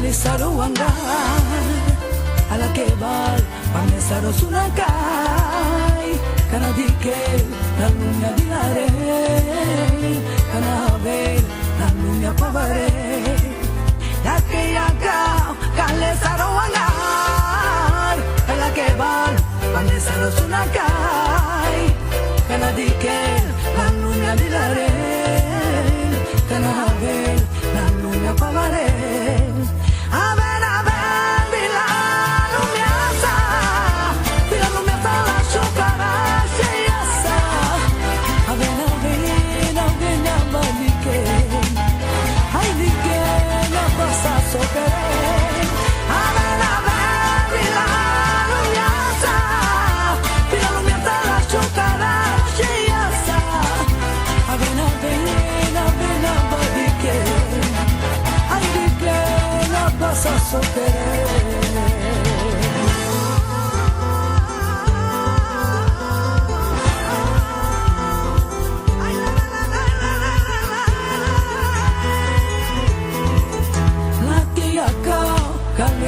Saruanga ala kebal pamesaro sunakai kana dikel nalunya dilare kana vel nalunya pavare dakiaka kale saruanga ala kebal pamesaro sunakai kana dikel nalunya dilare kana vel nalunya pavare.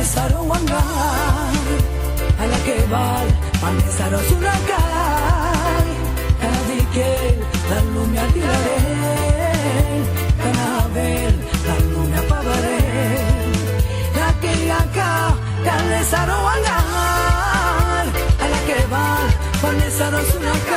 Saruanga ala kebal pamesaro sunakai kana dikel lalunya dilare kana vel lalunya pavare dakiaka kale saruanga ala kebal pamesaro sunakai